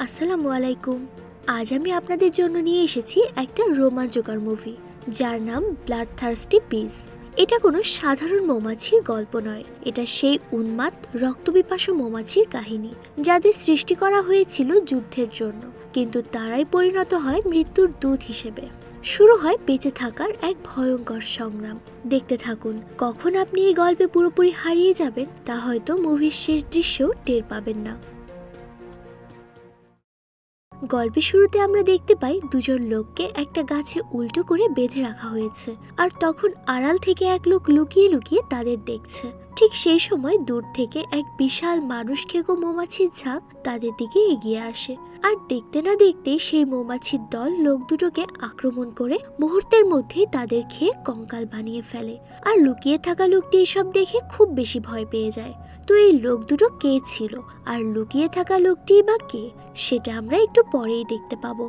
আসসালামু আলাইকুম। আজ আমি আপনাদের জন্য নিয়ে এসেছি একটা রোমাঞ্চকর মুভি, যার নাম ব্লাড থার্স্টি বিস। এটা কোনো সাধারণ মৌমাছির গল্প নয়, এটা সেই উন্মাদ রক্তপিপাসু মৌমাছির কাহিনী যাদের সৃষ্টি করা হয়েছিল যুদ্ধের জন্য, কিন্তু তারাই পরিণত হয় মৃত্যুর দূত হিসেবে। শুরু হয় বেঁচে থাকার এক ভয়ঙ্কর সংগ্রাম। দেখতে থাকুন, কখন আপনি এই গল্পে পুরোপুরি হারিয়ে যাবেন তা হয়তো মুভির শেষ দৃশ্যেও টের পাবেন না। গল্পের শুরুতে আমরা দেখতে পাই দুজন লোককে একটা গাছে উল্টো করে বেঁধে রাখা হয়েছে, আর তখন আড়াল থেকে এক লোক লুকিয়ে লুকিয়ে তাদের দেখছে। ঠিক সেই সময় দূর থেকে এক বিশাল মানুষ খেকো মৌমাছির ঝাঁক তাদের দিকে এগিয়ে আসে, আর দেখতে না দেখতেই সেই মৌমাছির দল লোক দুটোকে আক্রমণ করে মুহূর্তের মধ্যেই তাদের খেয়ে কঙ্কাল বানিয়ে ফেলে। আর লুকিয়ে থাকা লোকটি এসব দেখে খুব বেশি ভয় পেয়ে যায়। তো এই লোক দুটো কে ছিল, আর লুকিয়ে থাকা লোকটি বা কে, সেটা আমরা একটু পরেই দেখতে পাবো।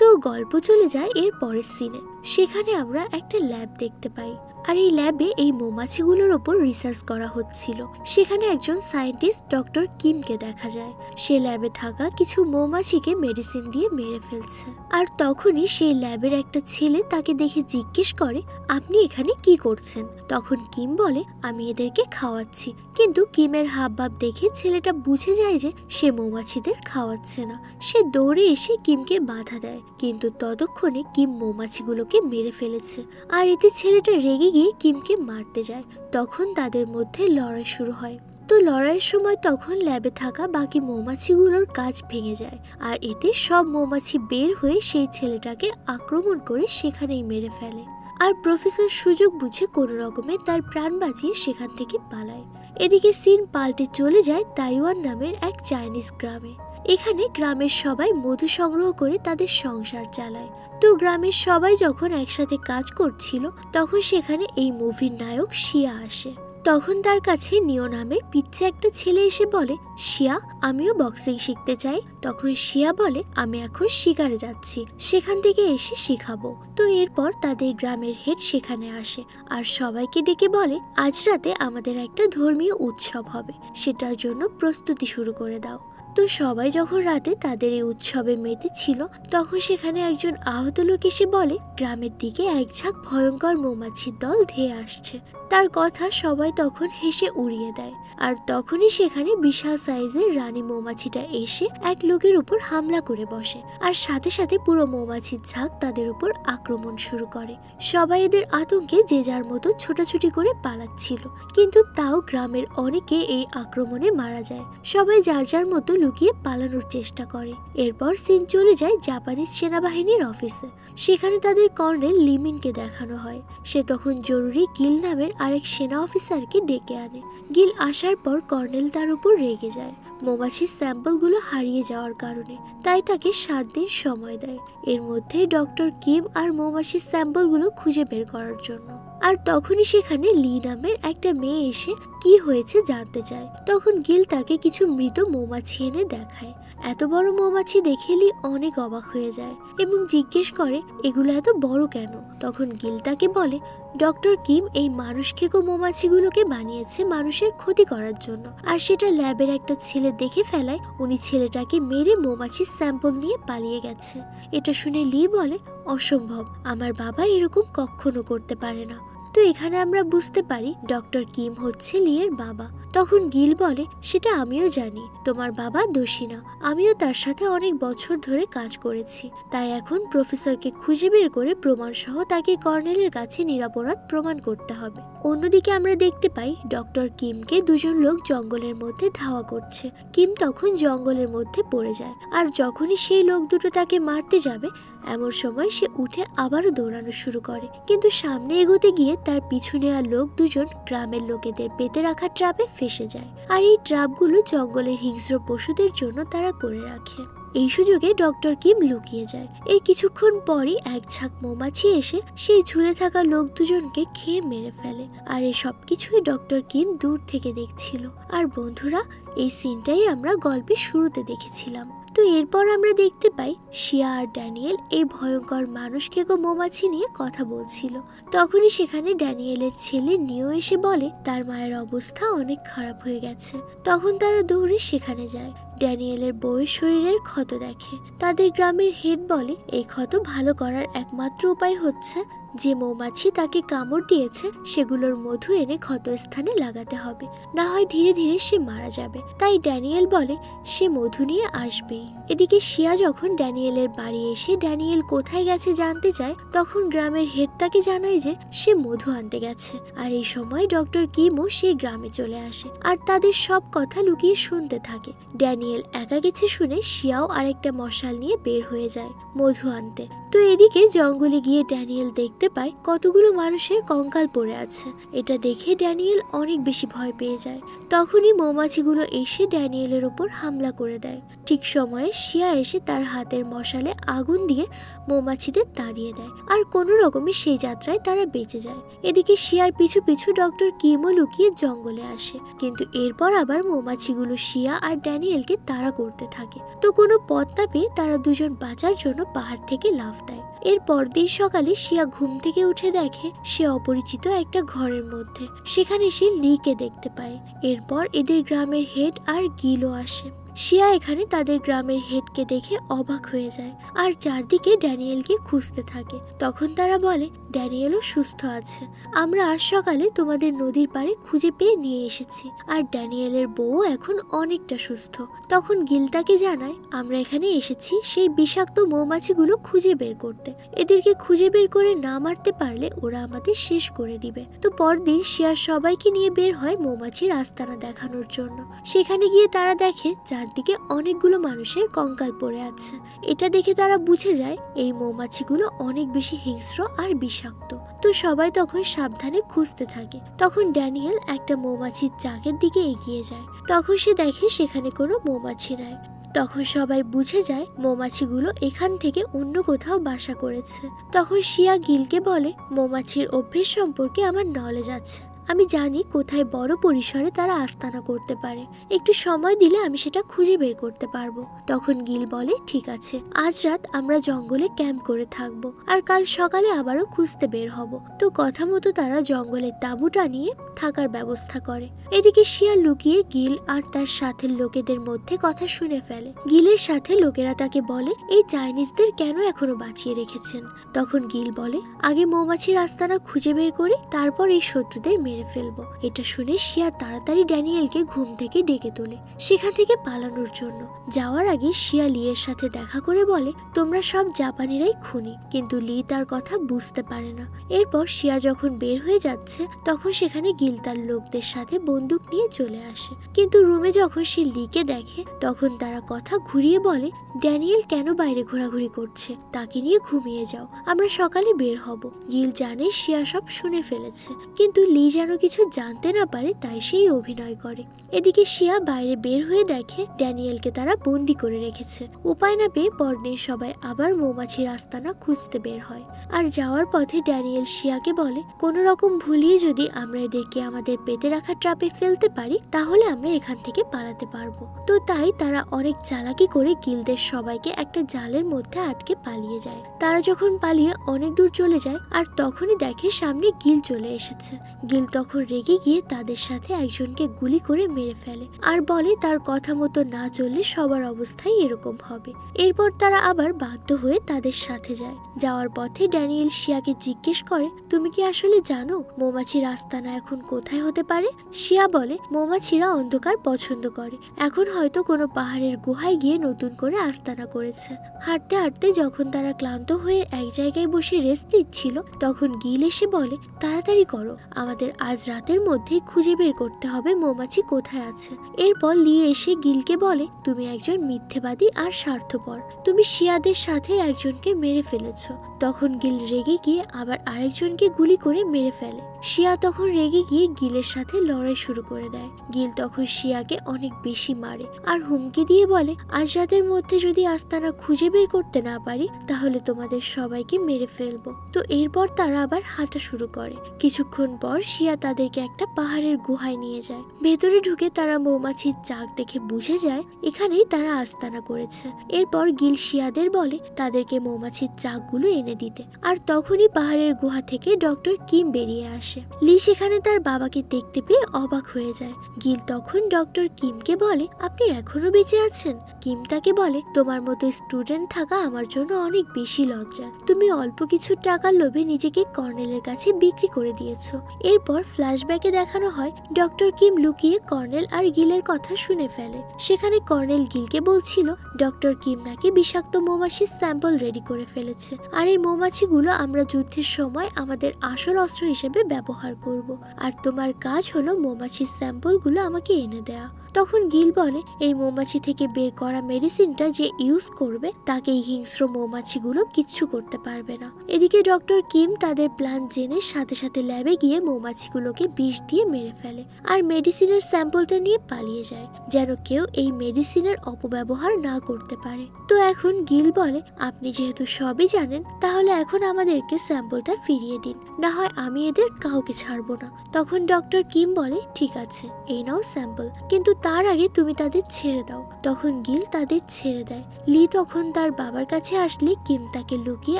তো গল্প চলে যায় এর পরের সিনে। সেখানে আমরা একটা ল্যাব দেখতে পাই, আর এই ল্যাবে এই মৌমাছিগুলোর ওপর রিসার্চ করা হচ্ছিল। সেখানে একজন সায়েন্টিস্ট ডক্টর কিমকে দেখা যায়। সে ল্যাবে থাকা কিছু মৌমাছিকে মেডিসিন দিয়ে মেরে ফেলছে। আর তখনই সেই ল্যাবের একটা ছেলে তাকে দেখে জিজ্ঞেস করে, আপনি এখানে কি করছেন? তখন কিম বলে, আমি এদেরকে খাওয়াচ্ছি। কিন্তু কিমের হাবভাব দেখে ছেলেটা বুঝে যায় যে সে মৌমাছিদের খাওয়াচ্ছে না। সে দৌড়ে এসে কিমকে বাধা দেয়, কিন্তু ততক্ষণে কিম মৌমাছিগুলোকে মেরে ফেলেছে। আর এতে ছেলেটা রেগে গিয়ে কিমকে মারতে যায়। তখন তাদের মধ্যে লড়াই শুরু হয়। তো লড়াইয়ের সময় তখন ল্যাবে থাকা বাকি মৌমাছিগুলোর কাজ ভেঙে যায়, আর এতে সব মৌমাছি বের হয়ে সেই ছেলেটাকে আক্রমণ করে সেখানেই মেরে ফেলে। আর প্রফেসর সুযোগ বুঝে কোনো রকমে তার প্রাণ বাঁচিয়ে সেখান থেকে পালায়। এদিকে সিন পাল্টে চলে যায় তাইওয়ান নামের এক চাইনিজ গ্রামে। এখানে গ্রামের সবাই মধু সংগ্রহ করে তাদের সংসার চালায়। তো গ্রামের সবাই যখন একসাথে কাজ করছিল, তখন সেখানে এই মুভির নায়ক শিয়া আসে। তখন তার কাছে নিও নামের পিচ্ছে একটা ছেলে এসে বলে, শিয়া, আমিও বক্সিং শিখতে চাই। তখন শিয়া বলে, আমি এখন শিকারে যাচ্ছি, সেখান থেকে এসে শিখাবো। তো এরপর তাদের গ্রামের হেড সেখানে আসে, আর সবাইকে ডেকে বলে, আজ রাতে আমাদের একটা ধর্মীয় উৎসব হবে, সেটার জন্য প্রস্তুতি শুরু করে দাও। তো সবাই যখন রাতে তাদের এই উৎসবে মেতে ছিল, তখন সেখানে একজন আহত লোক এসে বলে, গ্রামের দিকে এক ঝাঁক ভয়ঙ্কর মৌমাছির দল ধেয়ে আসছে। তার কথা সবাই তখন হেসে উড়িয়ে দেয়। আর তখনই সেখানে বিশাল সাইজের রানী মৌমাছিটা এসে এক লোকের উপর হামলা করে বসে, আর সাথে সাথে পুরো মৌমাছির ঝাঁক তাদের উপর আক্রমণ শুরু করে। সবাই এদের আতঙ্কে যে যার মতো ছোটাছুটি করে পালাচ্ছিল, কিন্তু তাও গ্রামের অনেকে এই আক্রমণে মারা যায়। সবাই যার যার মতো লুকিয়ে পালানোর চেষ্টা করে। এরপর সিন চলে যায় জাপানিজ সেনাবাহিনীর অফিসে। সেখানে তাদের কর্নেল লিমিনকে দেখানো হয়। সে তখন জরুরি গিল নামের আরেক সেনা অফিসারকে ডেকে আনে। গিল আসার পর কর্নেল তার উপর রেগে যায় মৌমাছির স্যাম্পলগুলো হারিয়ে যাওয়ার কারণে, তাই তাকে 7 দিন সময় দেয়। এর মধ্যে ডক্টর কিম আর মৌমাছির স্যাম্পলগুলো খুঁজে বের করার জন্য। আর তখনই সেখানে লি নামের একটা মেয়ে এসে কি হয়েছে জানতে চায়। তখন গিল তাকে কিছু মৃত মৌমাছি এনে দেখায়। এত বড় মৌমাছি দেখে লি অনেক অবাক হয়ে যায় এবং জিজ্ঞেস করে, এগুলো এত বড় কেন? তখন গিল তাকে বলে, ডক্টর কিম এই মানুষ খেকো মৌমাছিগুলোকে বানিয়েছে মানুষের ক্ষতি করার জন্য, আর সেটা ল্যাবের একটা ছেলে দেখে ফেলায় উনি ছেলেটাকে মেরে মৌমাছির স্যাম্পল নিয়ে পালিয়ে গেছে। এটা শুনে লি বলে, অসম্ভব, আমার বাবা এরকম কখনো করতে পারে না। তো এখানে আমরা বুঝতে পারি ডক্টর কিম হচ্ছে লিয়ের বাবা। তখন গিল বলে, সেটা আমিও জানি, তোমার বাবা দোষী না, আমিও তার সাথে অনেক বছর ধরে কাজ করেছি। তাই এখন প্রফেসরকে খুঁজে বের করে প্রমাণ সহ তাকে কর্নেলের কাছে নিরপরাধ প্রমাণ করতে হবে। অন্যদিকে আমরা দেখতে পাই ডক্টর কিমকে দুজন লোক জঙ্গলের মধ্যে ধাওয়া করছে। কিম তখন জঙ্গলের মধ্যে পড়ে যায়, আর যখনই সেই লোক দুটো তাকে মারতে যাবে, এমন সময় সে উঠে আবারও দৌড়ানো শুরু করে। কিন্তু সামনে এগোতে গিয়ে তার পিছু নেওয়া লোক দুজন গ্রামের লোকেদের পেতে রাখা ট্রাপে ফেসে যায়। আর এই ট্রাপগুলো জঙ্গলের হিংস্র পশুদের জন্য তারা করে রাখে। এই সুযোগে ডক্টর কিম লুকিয়ে যায়। এর কিছুক্ষণ পরই এক ঝাঁক মৌমাছি এসে সেই ঝুলে থাকা লোক দুজনকে খেয়ে মেরে ফেলে। আর এই সবকিছুই ডক্টর কিম দূর থেকে দেখছিল। আর বন্ধুরা, এই সিনটাই আমরা গল্পের শুরুতে দেখেছিলাম। তো এরপর আমরা দেখতে পাই শিয়া আর ড্যানিয়েল এই ভয়ঙ্কর মানুষ খেকো মৌমাছি নিয়ে কথা বলছিল। তখনই সেখানে ড্যানিয়েলের ছেলে নিও এসে বলে তার মায়ের অবস্থা অনেক খারাপ হয়ে গেছে। তখন তারা দৌড়ে সেখানে যায়। ড্যানিয়েলের বউয়ের শরীরের ক্ষত দেখে। তাদের গ্রামের হেড বলে এই ক্ষত ভালো করার একমাত্র উপায় হচ্ছে যে মৌমাছি তাকে কামড় দিয়েছে সেগুলোর মধু এনে ক্ষতস্থানে লাগাতে হবে, না হয় ধীরে ধীরে সে মারা যাবে। তাই ড্যানিয়েল বলে সে মধু নিয়ে আসবেই। এদিকে শিয়া যখন ড্যানিয়েলের বাড়ি এসে ড্যানিয়েল কোথায় গেছে জানতে চায়, তখন গ্রামের হেড তাকে জানায় যে সে মধু আনতে গেছে। আর এই সময় ডক্টর কিমও সেই গ্রামে চলে আসে আর তাদের সব কথা লুকিয়ে শুনতে থাকে। ড্যানিয়েল একা গেছে শুনে শিয়াও আরেকটা মশাল নিয়ে বের হয়ে যায় মধু আনতে। তো এদিকে জঙ্গলে গিয়ে ড্যানিয়েল দেখতে পায় কতগুলো মানুষের কঙ্কাল পড়ে আছে। এটা দেখে ড্যানিয়েল অনেক বেশি ভয় পেয়ে যায়। তখনই মৌমাছিগুলো এসে ড্যানিয়েলের উপর হামলা করে দেয়। ঠিক সময়ে শিয়া এসে তার হাতের মশালে আগুন দিয়ে মৌমাছিদের তাড়িয়ে দেয় আর কোনো রকমে সেই যাত্রায় তারা বেঁচে যায়। এদিকে শিয়ার পিছু পিছু ডক্টর কিমও লুকিয়ে জঙ্গলে আসে, কিন্তু এরপর আবার মৌমাছিগুলো শিয়া আর ড্যানিয়েলকে তাড়া করতে থাকে। তো কোনো পথ না পেয়ে তারা দুজন বাঁচার জন্য পাহাড় থেকে লাফ দেয়। এর পরদিন সকালে শিয়া ঘুম থেকে উঠে দেখে সে অপরিচিত একটা ঘরের মধ্যে। সেখানে সে লিকে দেখতে পায়। এরপর এদের গ্রামের হেড আর গিলও আসে। শিয়া এখানে তাদের গ্রামের হেডকে দেখে অবাক হয়ে যায় আর চারদিকে ড্যানিয়েলকে খুঁজতে থাকে। তখন তারা বলে ড্যানিয়েলও সুস্থ আছে, আমরা আজ সকালে তোমাদের নদীর পাড়ে খুঁজে পেয়ে নিয়ে এসেছি আর ড্যানিয়েলের বউ এখন অনেকটা সুস্থ। তখন গিল তাকে জানায় আমরা এখানে এসেছি সেই বিষাক্ত মৌমাছিগুলো খুঁজে বের করতে। এদেরকে খুঁজে বের করে না মারতে পারলে ওরা আমাদের শেষ করে দিবে। তো পরদিন শিয়া সবাইকে নিয়ে বের হয় মৌমাছির আস্তানা দেখানোর জন্য। সেখানে গিয়ে তারা দেখে চারদিকে অনেকগুলো মানুষের কঙ্কাল পড়ে আছে। এটা দেখে তারা বুঝে যায় এই মৌমাছিগুলো অনেক বেশি হিংস্র আর বিষাক্ত। তো সবাই তখন সাবধানে খুঁজতে থাকে। তখন ড্যানিয়েল একটা মৌমাছির চাকের দিকে এগিয়ে যায়। তখন সে দেখে সেখানে কোনো মৌমাছি নাই। তখন সবাই বুঝে যায় মৌমাছিগুলো এখান থেকে অন্য কোথাও বাসা করেছে। তখন শিয়া গিলকে বলে মৌমাছির অভ্যেস সম্পর্কে আমার নলেজ আছে, আমি জানি কোথায় বড় পরিসরে তারা আস্তানা করতে পারে। একটু সময় দিলে আমি সেটা খুঁজে বের করতে পারবো। তখন গিল বলে ঠিক আছে, আজ রাত আমরা জঙ্গলে ক্যাম্প করে থাকবো আর কাল সকালে আবারও খুঁজতে বের হব। তো কথা মতো তারা জঙ্গলের তাঁবু টানিয়ে থাকার ব্যবস্থা করে। এদিকে শিয়া লুকিয়ে গিল আর তার সাথে লোকেদের মধ্যে কথা শুনে ফেলে। গিলের সাথে লোকেরা তাকে বলে এই চাইনিজদের কেন এখনো বাঁচিয়ে রেখেছেন। তখন গিল বলে আগে মৌমাছির আস্তানা খুঁজে বের করি, তারপর এই শত্রুদের মেরে ফেলবো। এটা শুনে শিয়া তাড়াতাড়ি ড্যানিয়েলকে ঘুম থেকে ডেকে তোলে সেখান থেকে পালানোর জন্য। যাওয়ার আগে শিয়া লিয়ের সাথে দেখা করে বলে তোমরা সব জাপানিরাই খুনি, কিন্তু লি তার কথা বুঝতে পারে না। এরপর শিয়া যখন বের হয়ে যাচ্ছে তখন সেখানে গিল তার লোকদের সাথে বন্দুক নিয়ে চলে আসে। কিন্তু রুমে যখন সে লিকে দেখে তখন তারা কথা ঘুরিয়ে বলে ড্যানিয়েল কেন বাইরে ঘোরাঘুরি করছে, তাকে নিয়ে ঘুমিয়ে যাও, আমরা সকালে বের হব। গিল জানে শিয়া সব শুনে ফেলেছে, কিন্তু লি যেন কিছু জানতে না পারে তাই সেই অভিনয় করে। এদিকে শিয়া বাইরে বের হয়ে দেখে ড্যানিয়েলকে তারা বন্দি করে রেখেছে। উপায় না পেয়ে পরদিন সবাই আবার মৌমাছির আস্তানা খুঁজতে বের হয়। আর যাওয়ার পথে ড্যানিয়েল শিয়াকে বলে কোনো রকম ভুলিয়ে যদি আমরা এদেরকে আমাদের পেতে রাখা ট্রাপে ফেলতে পারি তাহলে আমরা এখান থেকে পালাতে পারবো। তো তাই তারা অনেক চালাকি করে গিলদের সবাইকে একটা জালের মধ্যে আটকে পালিয়ে যায়। তারা যখন পালিয়ে অনেক দূর চলে যায় আর তখনই দেখে সামনে গিল চলে এসেছে। গিল তখন রেগে গিয়ে তাদের সাথে একজনকে গুলি করে মেরে ফেলে আর বলে তার কথা মতো না চললে সবার অবস্থাই এরকম হবে। এরপর তারা আবার বাধ্য হয়ে তাদের সাথে যায়। যাওয়ার পথে ড্যানিয়েল শিয়াকে জিজ্ঞেস করে তুমি কি আসলে জানো মৌমাছির আস্তানা এখন কোথায় হতে পারে? শিয়া বলে মৌমাছিরা অন্ধকার পছন্দ করে, এখন হয়তো কোনো পাহাড়ের গুহায় গিয়ে নতুন করে আস্তানা করেছে। হাঁটতে হাঁটতে যখন তারা ক্লান্ত হয়ে এক জায়গায় বসে রেস্ট নিচ্ছিল তখন গিল এসে বলে তাড়াতাড়ি করো, আমাদের আজ রাতের মধ্যেই খুঁজে বের করতে হবে মৌমাছি কোথায় আছে। এরপর লি এসে গিলকে বলে তুমি একজন মিথ্যেবাদী আর স্বার্থপর, তুমি শিয়াদের সাথে একজনকে মেরে ফেলেছ। তখন গিল রেগে গিয়ে আবার আরেকজনকে গুলি করে মেরে ফেলে। শিয়া তখন রেগে গিয়ে গিলের সাথে লড়াই শুরু করে দেয়। গিল তখন শিয়াকে অনেক বেশি মারে আর হুমকি দিয়ে বলে আজ রাতের মধ্যে যদি আস্তানা খুঁজে বের করতে না পারি তাহলে তোমাদের সবাইকে মেরে ফেলবো। তো এরপর তারা আবার হাঁটা শুরু করে। কিছুক্ষণ পর শিয়া তাদেরকে একটা পাহাড়ের গুহায় নিয়ে যায়। ভেতরে ঢুকে তারা মৌমাছির চাক দেখে বুঝে যায় এখানেই তারা আস্তানা করেছে। এরপর গিল শিয়াদের বলে তাদেরকে মৌমাছির চাকগুলো এনে দিতে। আর তখনই পাহাড়ের গুহা থেকে ডক্টর কিম বেরিয়ে আসে। আসে। লি সেখানে তার বাবাকে দেখতে পেয়ে অবাক হয়ে যায়। গিল তখন ডক্টর কিমকে বলে, আপনি এখনো বেঁচে আছেন? কিম তাকে বলে, তোমার মতো স্টুডেন্ট থাকা আমার জন্য অনেক বেশি লজ্জার। তুমি অল্প কিছু টাকার লোভে নিজেকে কর্নেলের কাছে বিক্রি করে দিয়েছো। এরপর ফ্ল্যাশব্যাকে দেখানো হয় ডক্টর কিম লুকিয়ে কর্নেল আর গিলের কথা শুনে ফেলে। সেখানে কর্নেল গিলকে বলছিল ডক্টর কিম নাকি বিষাক্ত মৌমাছির স্যাম্পল রেডি করে ফেলেছে, আর এই মৌমাছিগুলো আমরা যুদ্ধের সময় আমাদের আসল অস্ত্র হিসেবে ব্যবহার করব, আর তোমার কাজ হলো মৌমাছির স্যাম্পলগুলো আমাকে এনে দেয়া। তখন গিল বলে, এই মৌমাছি থেকে বের করা মেডিসিনটা যে ইউজ করবে তাকে এই হিংস্র মৌমাছিগুলো কিচ্ছু করতে পারবে না। এদিকে ডক্টর কিম তাদের প্ল্যান জেনে সাথে সাথে ল্যাবে গিয়ে মৌমাছিগুলোকে বিষ দিয়ে মেরে ফেলে আর মেডিসিনের স্যাম্পলটা নিয়ে পালিয়ে যায়, যেন কেউ এই মেডিসিনের অপব্যবহার না করতে পারে। তো এখন গিল বলে, আপনি যেহেতু সবই জানেন তাহলে এখন আমাদেরকে স্যাম্পলটা ফিরিয়ে দিন, না হয় আমি এদের কাউকে ছাড়বো না। তখন ডক্টর কিম বলে, ঠিক আছে, এই নাও স্যাম্পল, কিন্তু তার আগে তুমি তাদের ছেড়ে দাও। তখন গিল তাদের ছেড়ে দেয়। লি তখন তার বাবার কাছে আসলে কিম তাকে লুকিয়ে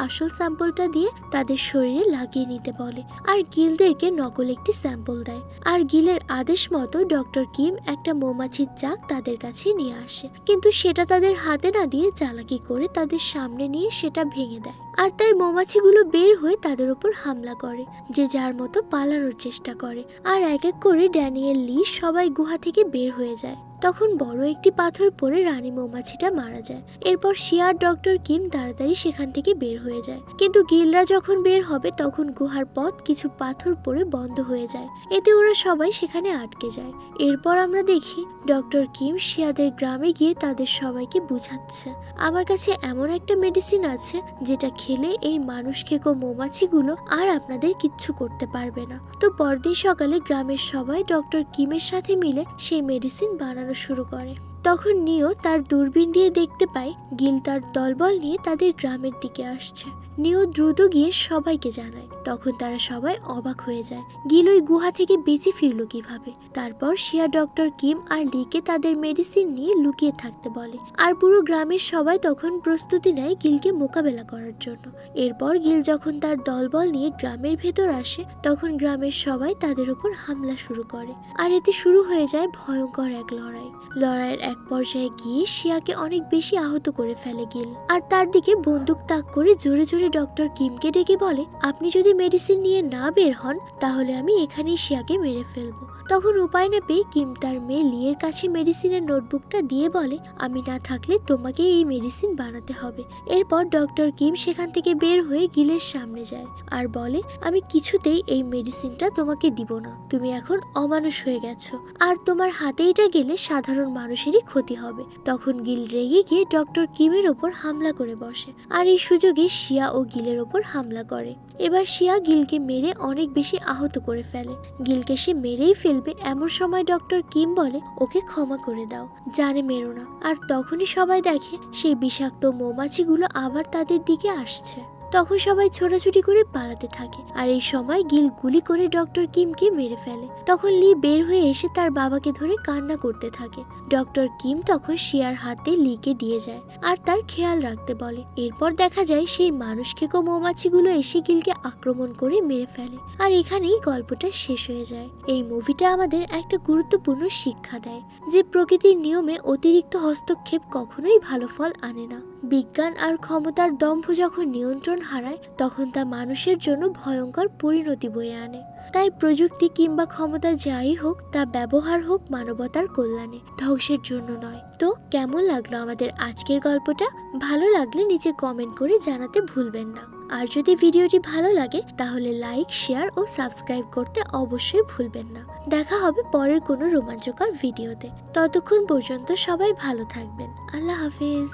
আসল স্যাম্পলটা দিয়ে তাদের শরীরে লাগিয়ে নিতে বলে আর গিলদেরকে নকল একটি স্যাম্পল দেয়। আর গিলের আদেশ মতো ডক্টর কিম একটা মৌমাছির চাক তাদের কাছে নিয়ে আসে, কিন্তু সেটা তাদের হাতে না দিয়ে চালাকি করে তাদের সামনে নিয়ে সেটা ভেঙে দেয়। আর তাই মৌমাছিগুলো বের হয়ে তাদের উপর হামলা করে, যে যার মতো পালানোর চেষ্টা করে। আর এক এক করে ড্যানিয়েল, লি সবাই গুহা থেকে বের হয়ে যায়। তখন বড় একটি পাথর পড়ে রানী মৌমাছিটা মারা যায়। এরপর শিয়ার ডক্টর কিম তাড়াতাড়ি সেখান থেকে বের হয়ে যায়, কিন্তু গিলরা যখন বের হবে তখন গুহার পথ কিছু পাথর পড়ে বন্ধ হয়ে যায়। এতে ওরা সবাই সেখানে আটকে যায়। এরপর আমরা দেখি ডক্টর কিম শিয়াদের গ্রামে গিয়ে তাদের সবাইকে বুঝাচ্ছে, আমার কাছে এমন একটা মেডিসিন আছে যেটা খেলে এই মানুষ খেকো মৌমাছিগুলো আর আপনাদের কিচ্ছু করতে পারবে না। তো পরদিন সকালে গ্রামের সবাই ডক্টর কিমের সাথে মিলে সেই মেডিসিন বানানো শুরু করে। তখন নিও তার দূরবীন দিয়ে দেখতে পায় গিল তার দলবল নিয়ে তাদের গ্রামের দিকে আসছে। নিও দ্রুত গিয়ে সবাইকে জানায়। তখন তারা সবাই অবাক হয়ে যায়, গিল ওই গুহা থেকে বেঁচে ফিরলো কিভাবে। তারপর শিয়া ডক্টর কিম আর লিকে তাদের মেডিসিন নিয়ে লুকিয়ে থাকতে বলে, আর পুরো গ্রামের সবাই তখন প্রস্তুতি নেয় গিলকে মোকাবেলা করার জন্য। এরপর গিল যখন তার দলবল নিয়ে গ্রামের ভেতর আসে তখন গ্রামের সবাই তাদের উপর হামলা শুরু করে, আর এতে শুরু হয়ে যায় ভয়ঙ্কর এক লড়াইয়ের এক পর্যায়ে গিয়ে শিয়াকে অনেক বেশি আহত করে ফেলে গিল, আর তার দিকে বন্দুক তাক করে জোরে জোরে ডক্টর কিমকে ডেকে বলে, আপনি যদি মেডিসিন নিয়ে না বের হন তাহলে আমি এখানেই শিয়াকে মেরে ফেলবো। তখন উপায় না পেয়ে কিম তার মেয়ে লিয়ের কাছে মেডিসিনের নোটবুকটা দিয়ে বলে, আমি না থাকলে তোমাকে এই মেডিসিন বানাতে হবে। এরপর ডক্টর কিম সেখান থেকে বের হয়ে গিলের সামনে যায় আর বলে, আমি কিছুতেই এই মেডিসিনটা তোমাকে দিব না, তুমি এখন অমানুষ হয়ে গেছো, আর তোমার হাতে এটা গেলে সাধারণ মানুষেরই ক্ষতি হবে। তখন গিল রেগে গিয়ে ডক্টর কিমের ওপর হামলা করে বসে, আর এই সুযোগে শিয়া ও গিলের ওপর হামলা করে। এবার শিয়া গিলকে মেরে অনেক বেশি আহত করে ফেলে। গিলকে সে মেরেই ফেলবে এমন সময় ডক্টর কিম বলে, ওকে ক্ষমা করে দাও, জানে মেরো না। আর তখনই সবাই দেখে সেই বিষাক্ত মৌমাছিগুলো আবার তাদের দিকে আসছে। তখন সবাই ছোটাছুটি করে পালাতে থাকে, আর এই সময় গিল গুলি করে ডক্টর কিমকে মেরে ফেলে। তখন লি বের হয়ে এসে তার বাবাকে ধরে কান্না করতে থাকে। ডক্টর কিম তখন শিয়ার হাতে লিকে দিয়ে যায় আর তার খেয়াল রাখতে বলে। এরপর দেখা যায় সেই মানুষ খেকো মৌমাছিগুলো এসে গিলকে আক্রমণ করে মেরে ফেলে, আর এখানেই গল্পটা শেষ হয়ে যায়। এই মুভিটা আমাদের একটা গুরুত্বপূর্ণ শিক্ষা দেয় যে প্রকৃতির নিয়মে অতিরিক্ত হস্তক্ষেপ কখনোই ভালো ফল আনে না। বিজ্ঞান আর ক্ষমতার দম্ভ যখন নিয়ন্ত্রণ হারায় তখন তা মানুষের জন্য ভয়ঙ্কর পরিণতি বয়ে আনে। তাই প্রযুক্তি কিংবা ক্ষমতা যাই হোক, তা ব্যবহার হোক মানবতার কল্যাণে, ধ্বংসের জন্য নয়। তো কেমন লাগলো আমাদের আজকের গল্পটা? ভালো লাগলে নিচে কমেন্ট করে জানাতে ভুলবেন না। আর যদি ভিডিওটি ভালো লাগে তাহলে লাইক, শেয়ার ও সাবস্ক্রাইব করতে অবশ্যই ভুলবেন না। দেখা হবে পরের কোনো রোমাঞ্চকর ভিডিওতে। ততক্ষণ পর্যন্ত সবাই ভালো থাকবেন। আল্লাহ হাফেজ।